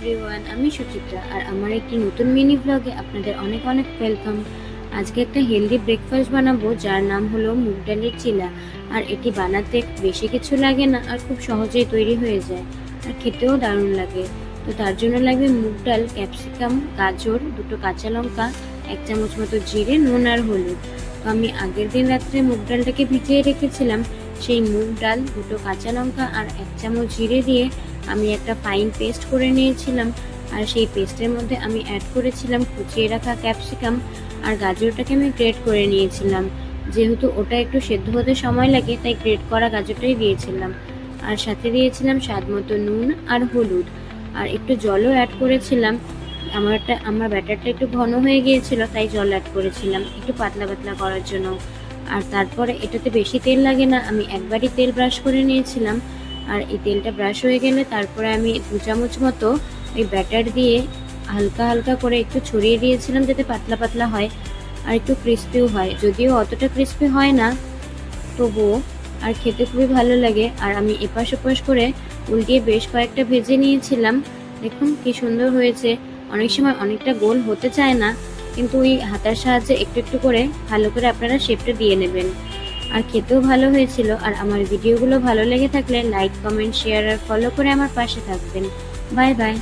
Everyone, আমি সুচিত্রা আর আমার একটি নতুন মিনি ব্লগে আপনাদের অনেক অনেক ওয়েলকাম। আজকে একটা হেলদি ব্রেকফাস্ট বানাবো যার নাম হলো মুগ ডালের চিলা। আর এটি বানাতে বেশি কিছু লাগে না আর খুব সহজেই তৈরি হয়ে যায় আর খেতেও দারুণ লাগে। তো তার জন্য লাগবে মুগ ডাল, ক্যাপসিকাম, গাজর, দুটো কাঁচা লঙ্কা, 1 চামচ মতো জিরে, নুন আর হলুদ। তো আমি আগের দিন রাত্রে মুগ ডালটাকে ভিজিয়ে রেখেছিলাম। সেই মুগ ডাল, দুটো কাঁচা লঙ্কা আর 1 চামচ জিরে দিয়ে আমি একটা ফাইন পেস্ট করে নিয়েছিলাম। আর সেই পেস্টের মধ্যে আমি অ্যাড করেছিলাম কুচিয়ে রাখা ক্যাপসিকাম আর গাজরটাকে আমি গ্রেট করে নিয়েছিলাম। যেহেতু ওটা একটু সেদ্ধ হতে সময় লাগে তাই গ্রেট করা গাজরটাই দিয়েছিলাম। আর সাথে দিয়েছিলাম স্বাদ মতো নুন আর হলুদ, আর একটু জলও অ্যাড করেছিলাম। আমার ব্যাটারটা একটু ঘন হয়ে গিয়েছিল তাই জল অ্যাড করেছিলাম একটু পাতলা পাতলা করার জন্য। আর তারপরে এটাতে বেশি তেল লাগে না, আমি একবারই তেল ব্রাশ করে নিয়েছিলাম। আর এই তেলটা ব্রাশ হয়ে গেলে তারপরে আমি 2 চামচ মতো ওই ব্যাটার দিয়ে হালকা হালকা করে একটু ছড়িয়ে দিয়েছিলাম যাতে পাতলা পাতলা হয় আর একটু ক্রিস্পিও হয়। যদিও অতটা ক্রিস্পি হয় না তবুও আর খেতে খুবই ভালো লাগে। আর আমি এপাশ ওপাশ করে উল্টিয়ে বেশ কয়েকটা ভেজে নিয়েছিলাম। দেখুন কি সুন্দর হয়েছে। অনেক সময় অনেকটা গোল হতে চায় না, কিন্তু ওই হাতার সাহায্যে একটু একটু করে ভালো করে আপনারা শেপটা দিয়ে নেবেন। আর খেতেও ভালো হয়েছিল। আর আমার ভিডিওগুলো ভালো লেগে থাকলে লাইক, কমেন্ট, শেয়ার আর ফলো করে আমার পাশে থাকবেন। Bye bye.